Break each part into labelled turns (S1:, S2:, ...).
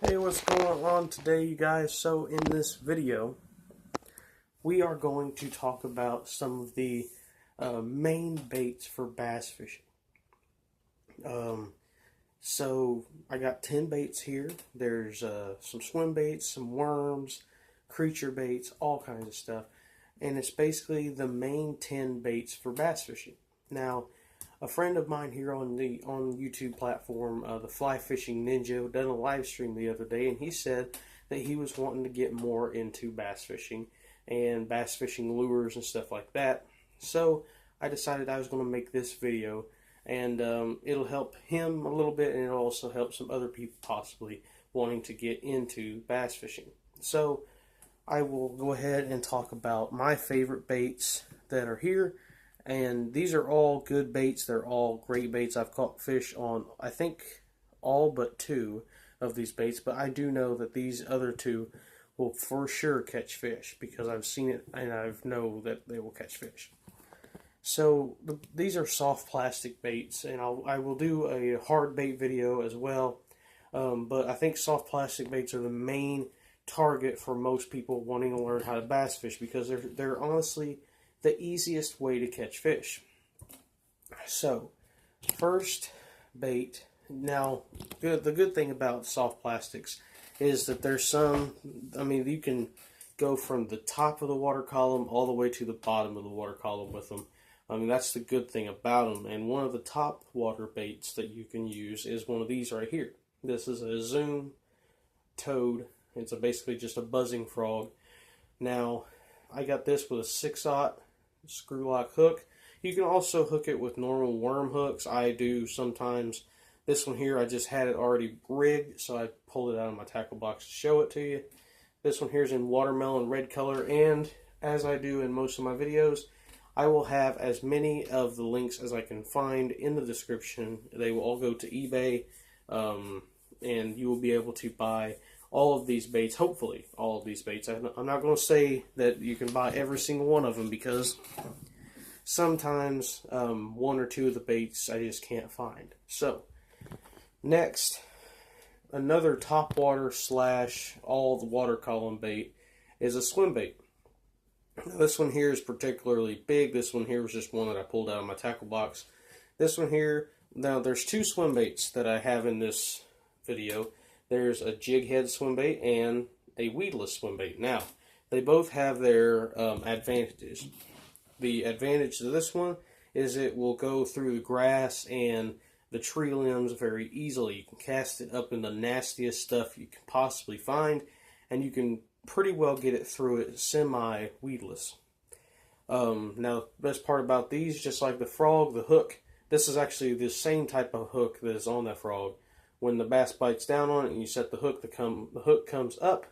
S1: Hey, what's going on today, you guys? So in this video, we are going to talk about some of the main baits for bass fishing. So I got 10 baits here. There's some swim baits, some worms, creature baits, all kinds of stuff. And it's basically the main 10 baits for bass fishing. Now, a friend of mine here on the YouTube platform, the Fly Fishing Ninja, done a live stream the other day, and he said that he was wanting to get more into bass fishing and bass fishing lures and stuff like that. So I decided I was going to make this video, and it'll help him a little bit, and it'll also help some other people possibly wanting to get into bass fishing. So I will go ahead and talk about my favorite baits that are here. And these are all good baits. They're all great baits. I've caught fish on, I think, all but 2 of these baits. But I do know that these other 2 will for sure catch fish because I've seen it and I know that they will catch fish. So these are soft plastic baits, and I will do a hard bait video as well. But I think soft plastic baits are the main target for most people wanting to learn how to bass fish because they're honestly the easiest way to catch fish. So, first bait. Now, the good thing about soft plastics is that there's some, you can go from the top of the water column all the way to the bottom of the water column with them. That's the good thing about them. And one of the top water baits that you can use is one of these right here. This is a Zoom toad. It's basically just a buzzing frog. Now, I got this with a 6/0 screw lock hook. You can also hook it with normal worm hooks. I do sometimes. This one here, I just had it already rigged, so I pulled it out of my tackle box to show it to you. This one here is in watermelon red color, and as I do in most of my videos, I will have as many of the links as I can find in the description. They will all go to eBay, and you will be able to buy all of these baits, hopefully all of these baits. I'm not going to say that you can buy every single one of them because sometimes 1 or 2 of the baits I just can't find. So, next, another top water / all the water column bait is a swim bait. Now, this one here is particularly big. This one here was just one that I pulled out of my tackle box. This one here, now there's 2 swim baits that I have in this video. There's a jig head swim bait and a weedless swim bait. Now, they both have their advantages. The advantage to this one is it will go through the grass and the tree limbs very easily. You can cast it up in the nastiest stuff you can possibly find, and you can pretty well get it through it semi-weedless. Now, the best part about these, just like the frog, the hook, this is actually the same type of hook that is on that frog. When the bass bites down on it and you set the hook, the hook comes up,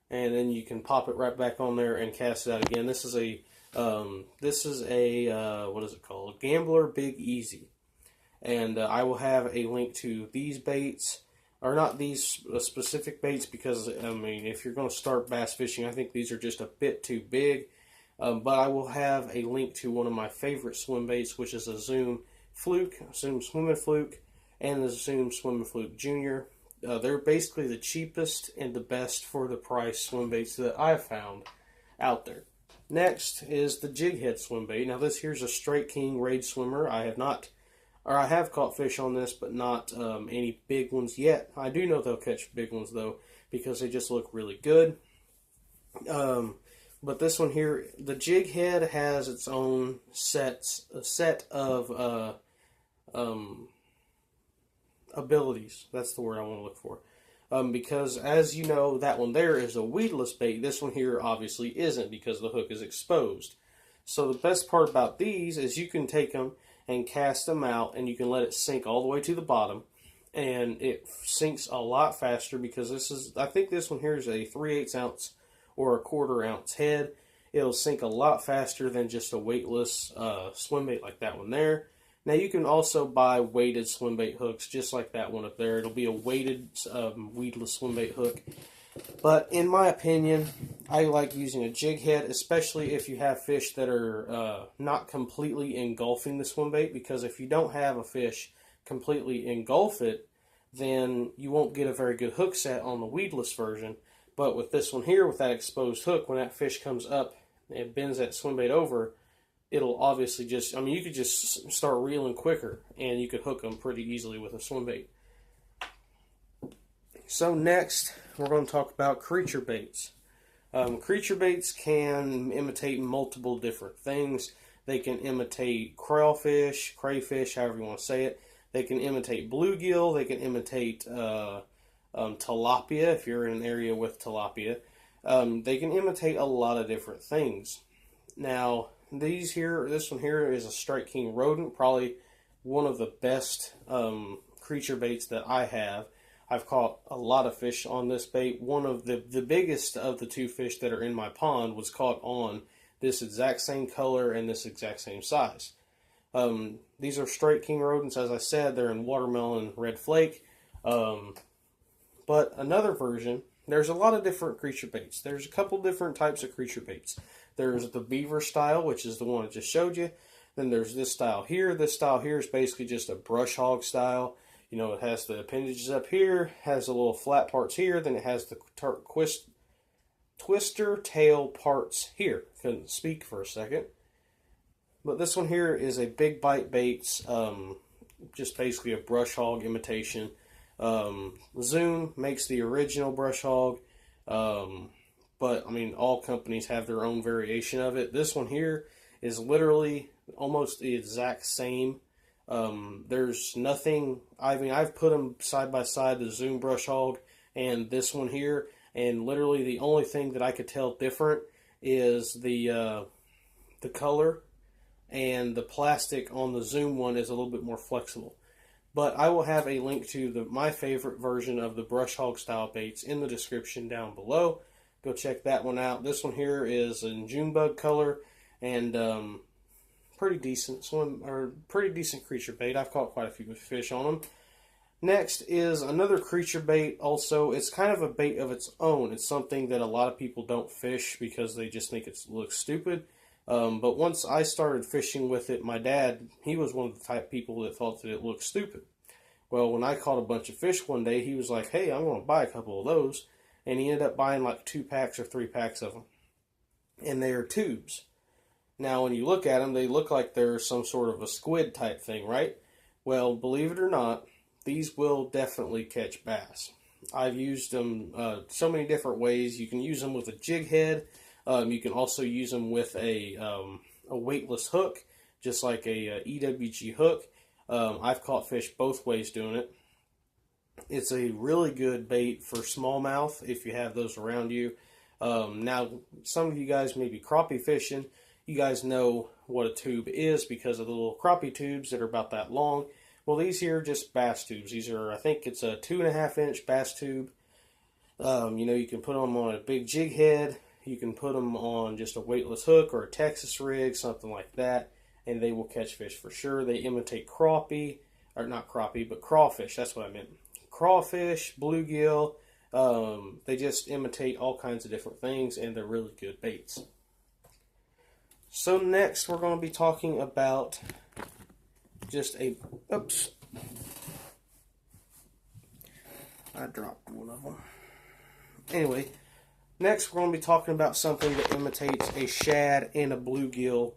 S1: and then you can pop it right back on there and cast it out again. This is a what is it called? Gambler Big Easy. And I will have a link to these baits, or not these specific baits, because if you're going to start bass fishing, I think these are just a bit too big. But I will have a link to one of my favorite swim baits, which is a Zoom Fluke, Zoom Swimming Fluke, and the Zoom Swimming Fluke Junior. They're basically the cheapest and the best for the price swim baits that I've found out there. Next is the jig head swim bait. Now this here's a Straight King Raid Swimmer. I have caught fish on this, but not any big ones yet. I do know they'll catch big ones though, because they just look really good. But this one here, the jig head has its own set of abilities. That's the word I want to look for. Because as you know, that one there is a weedless bait. This one here obviously isn't because the hook is exposed. So the best part about these is you can take them and cast them out, and you can let it sink all the way to the bottom, and it sinks a lot faster because I think this one here is a 3/8 ounce or a 1/4 ounce head. It'll sink a lot faster than just a weightless swim bait like that one there. Now you can also buy weighted swim bait hooks just like that one up there. It'll be a weighted weedless swim bait hook. But in my opinion, I like using a jig head, especially if you have fish that are not completely engulfing the swim bait, because if you don't have a fish completely engulf it, then you won't get a very good hook set on the weedless version. But with this one here, with that exposed hook, when that fish comes up and bends that swim bait over, it'll obviously just, I mean, you could just start reeling quicker and you could hook them pretty easily with a swim bait. So next, we're going to talk about creature baits. Creature baits can imitate multiple different things. They can imitate crawfish, crayfish, however you want to say it. They can imitate bluegill. They can imitate tilapia, if you're in an area with tilapia. They can imitate a lot of different things. Now, this one here is a Strike King rodent, probably one of the best creature baits that I have. I've caught a lot of fish on this bait. One of the biggest of the two fish that are in my pond was caught on this exact same color and this exact same size. These are Strike King rodents, as I said. They're in watermelon red flake. But another version, there's a lot of different creature baits. There's a couple different types of creature baits. There's the beaver style, which is the one I just showed you. Then there's this style here. This style here is basically just a brush hog style. You know, it has the appendages up here, has the little flat parts here, then it has the twister tail parts here. Couldn't speak for a second. But this one here is a big bite baits, just basically a brush hog imitation. Zoom makes the original brush hog, but I mean, all companies have their own variation of it. This one here is literally almost the exact same. There's nothing, I mean, I've put them side by side, the Zoom brush hog and this one here, and literally the only thing that I could tell different is the color, and the plastic on the Zoom one is a little bit more flexible. But I will have a link to my favorite version of the brush hog style baits in the description down below. Go check that one out. This one here is in June bug color, and pretty decent creature bait. I've caught quite a few fish on them. Next is another creature bait. Also, it's kind of a bait of its own. It's something that a lot of people don't fish because they just think it looks stupid. But once I started fishing with it, my dad, he was one of the type of people that thought that it looked stupid. Well, when I caught a bunch of fish one day, he was like, hey, I'm going to buy a couple of those. And he ended up buying like 2 packs or 3 packs of them. And they are tubes. Now, when you look at them, they look like they're some sort of a squid type thing, right? Well, believe it or not, these will definitely catch bass. I've used them so many different ways. You can use them with a jig head. You can also use them with a weightless hook, just like a EWG hook. I've caught fish both ways doing it. It's a really good bait for smallmouth if you have those around you. Now, some of you guys may be crappie fishing. You guys know what a tube is because of the little crappie tubes that are about that long. Well, these here are just bass tubes. These are, I think it's a 2.5-inch bass tube. You know, you can put them on a big jig head. You can put them on just a weightless hook or a Texas rig, something like that, and they will catch fish for sure. They imitate crappie, or not crappie, but crawfish. That's what I meant. Crawfish, bluegill. They just imitate all kinds of different things, and they're really good baits. So next, we're going to be talking about just a, oops, I dropped one of them. Anyway, next we're going to be talking about something that imitates a shad and a bluegill.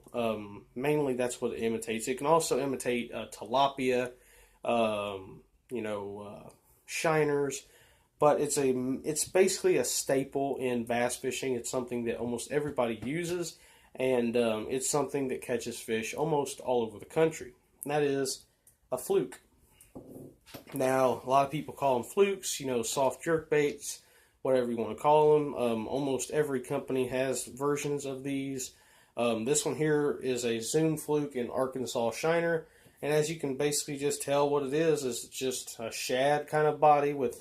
S1: Mainly that's what it imitates. It can also imitate tilapia, shiners, but it's basically a staple in bass fishing. It's something that almost everybody uses, and it's something that catches fish almost all over the country. And that is a fluke. Now, a lot of people call them flukes, soft jerk baits, whatever you want to call them. Almost every company has versions of these. This one here is a Zoom fluke in Arkansas shiner. And as you can basically just tell what it is just a shad kind of body with...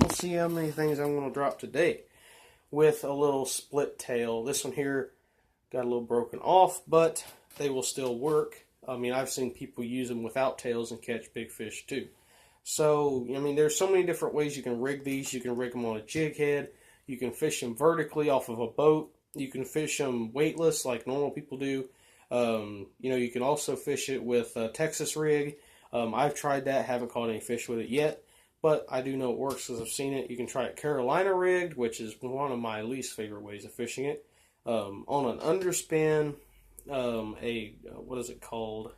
S1: Let's see how many things I'm going to drop today. With a little split tail. This one here got a little broken off, but they will still work. I mean, I've seen people use them without tails and catch big fish too. So, I mean, there's so many different ways you can rig these. You can rig them on a jig head. You can fish them vertically off of a boat. You can fish them weightless like normal people do. You can also fish it with a Texas rig. I've tried that, haven't caught any fish with it yet, but I do know it works because I've seen it. You can try it Carolina rigged, which is one of my least favorite ways of fishing it. On an underspin, what is it called?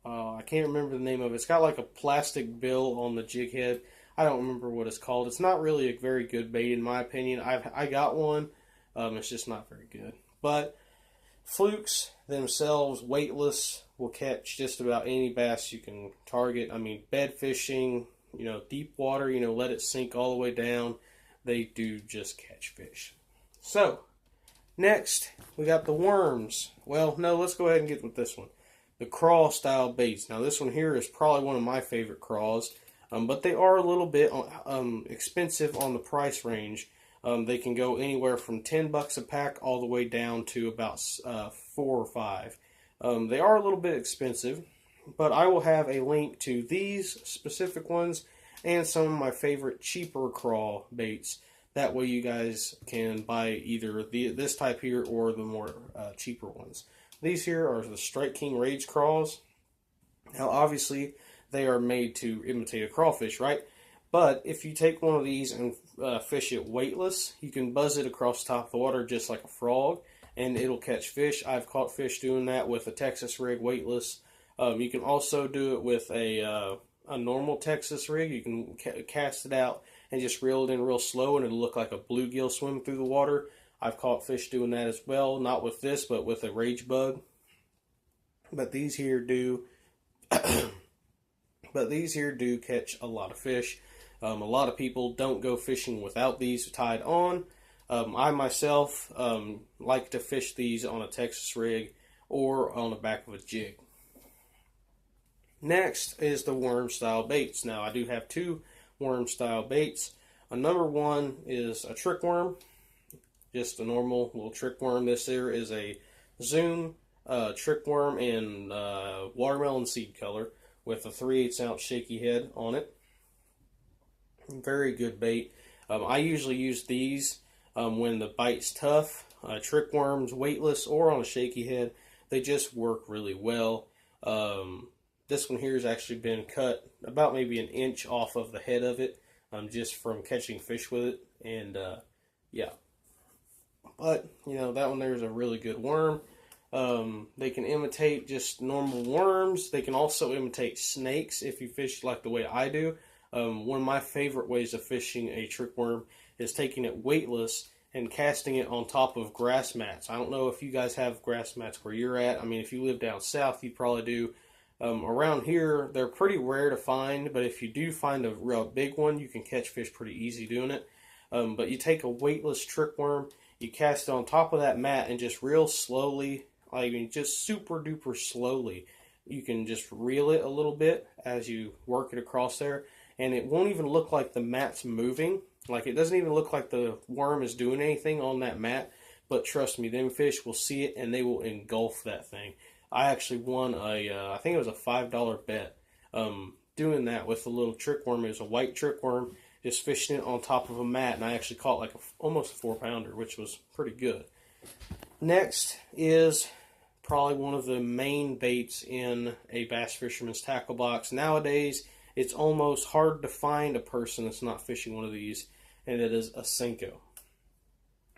S1: I can't remember the name of it. It's got like a plastic bill on the jig head. I don't remember what it's called. It's not really a very good bait in my opinion. I got one. It's just not very good. But flukes themselves, weightless, will catch just about any bass you can target. I mean, bed fishing, deep water, let it sink all the way down. They do just catch fish. So, next, we got the worms. Well, no, let's go ahead and get with this one. The craw style baits. Now, this one here is probably one of my favorite craws, but they are a little bit expensive on the price range. They can go anywhere from $10 a pack all the way down to about 4 or 5. They are a little bit expensive, but I will have a link to these specific ones and some of my favorite cheaper craw baits. That way you guys can buy either this type here or the more cheaper ones. These here are the Strike King Rage craws. Now obviously they are made to imitate a crawfish, right? But if you take one of these and fish it weightless, you can buzz it across the top of the water just like a frog, and it'll catch fish. I've caught fish doing that with a Texas rig weightless. You can also do it with a normal Texas rig. You can cast it out and just reel it in real slow, and it'll look like a bluegill swimming through the water. I've caught fish doing that as well, not with this, but with a rage bug. But these here do, catch a lot of fish. A lot of people don't go fishing without these tied on. I myself like to fish these on a Texas rig or on the back of a jig. Next is the worm style baits. Now I do have 2 worm style baits. Number 1 is a trick worm, just a normal little trick worm. This here is a Zoom trick worm in watermelon seed color with a 3/8 ounce shaky head on it. Very good bait. I usually use these when the bite's tough. Trick worms, weightless or on a shaky head, they just work really well. This one here has actually been cut about maybe an inch off of the head of it, just from catching fish with it. And yeah, but that one there is a really good worm. They can imitate just normal worms. They can also imitate snakes if you fish like the way I do. One of my favorite ways of fishing a trick worm is taking it weightless and casting it on top of grass mats. I don't know if you guys have grass mats where you're at. I mean, if you live down south, you probably do. Around here, they're pretty rare to find, but if you do find a real big one, you can catch fish pretty easy doing it. But you take a weightless trick worm, you cast it on top of that mat, and just real slowly, I mean just super duper slowly, you can just reel it a little bit as you work it across there, and it won't even look like the mat's moving. Like, it doesn't even look like the worm is doing anything on that mat, but trust me, them fish will see it and they will engulf that thing. I actually won I think it was a $5 bet doing that with a little trick worm. It was a white trick worm, just fishing it on top of a mat, and I actually caught like almost a 4-pounder, which was pretty good. Next is probably one of the main baits in a bass fisherman's tackle box. Nowadays, it's almost hard to find a person that's not fishing one of these, and it is a Senko.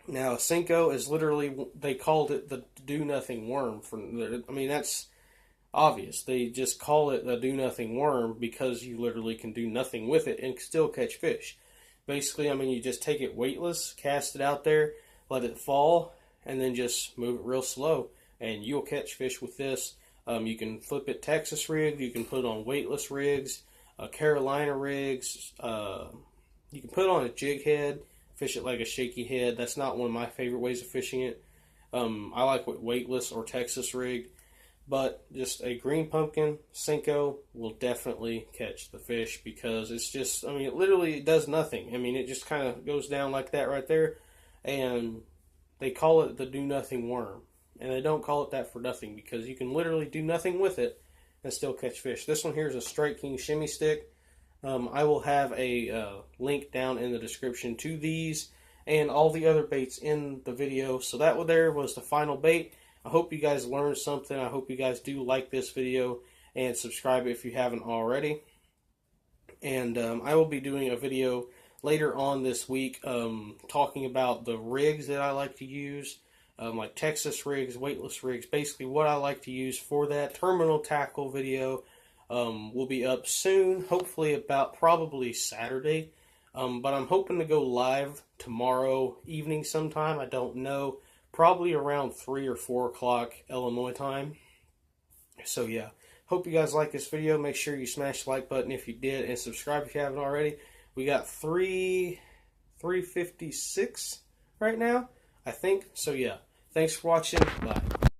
S1: Now, a Senko is literally, they called it the do-nothing worm. I mean, that's obvious. They just call it the do-nothing worm because you literally can do nothing with it and still catch fish. Basically, I mean, you just take it weightless, cast it out there, let it fall, and then just move it real slow, and you'll catch fish with this. You can flip it Texas rig, you can put it on weightless rigs, Carolina rigs, you can put it on a jig head, fish it like a shaky head. That's not one of my favorite ways of fishing it. I like weightless or Texas rig, but just a green pumpkin Senko will definitely catch the fish because it's just, I mean, it literally does nothing. I mean, it just kind of goes down like that right there, and they call it the do nothing worm, and they don't call it that for nothing because you can literally do nothing with it and still catch fish. This one here is a Strike King shimmy stick. I will have a link down in the description to these and all the other baits in the video. So that one there was the final bait. I hope you guys learned something. I hope you guys do like this video. and subscribe if you haven't already. And I will be doing a video later on this week talking about the rigs that I like to use, like Texas rigs, weightless rigs, basically what I like to use for that. Terminal tackle video will be up soon, hopefully about probably Saturday. But I'm hoping to go live tomorrow evening sometime. I don't know. Probably around 3 or 4 o'clock Illinois time. So yeah, hope you guys like this video. Make sure you smash the like button if you did, and subscribe if you haven't already. We got 356 right now, I think. So yeah, thanks for watching. Bye.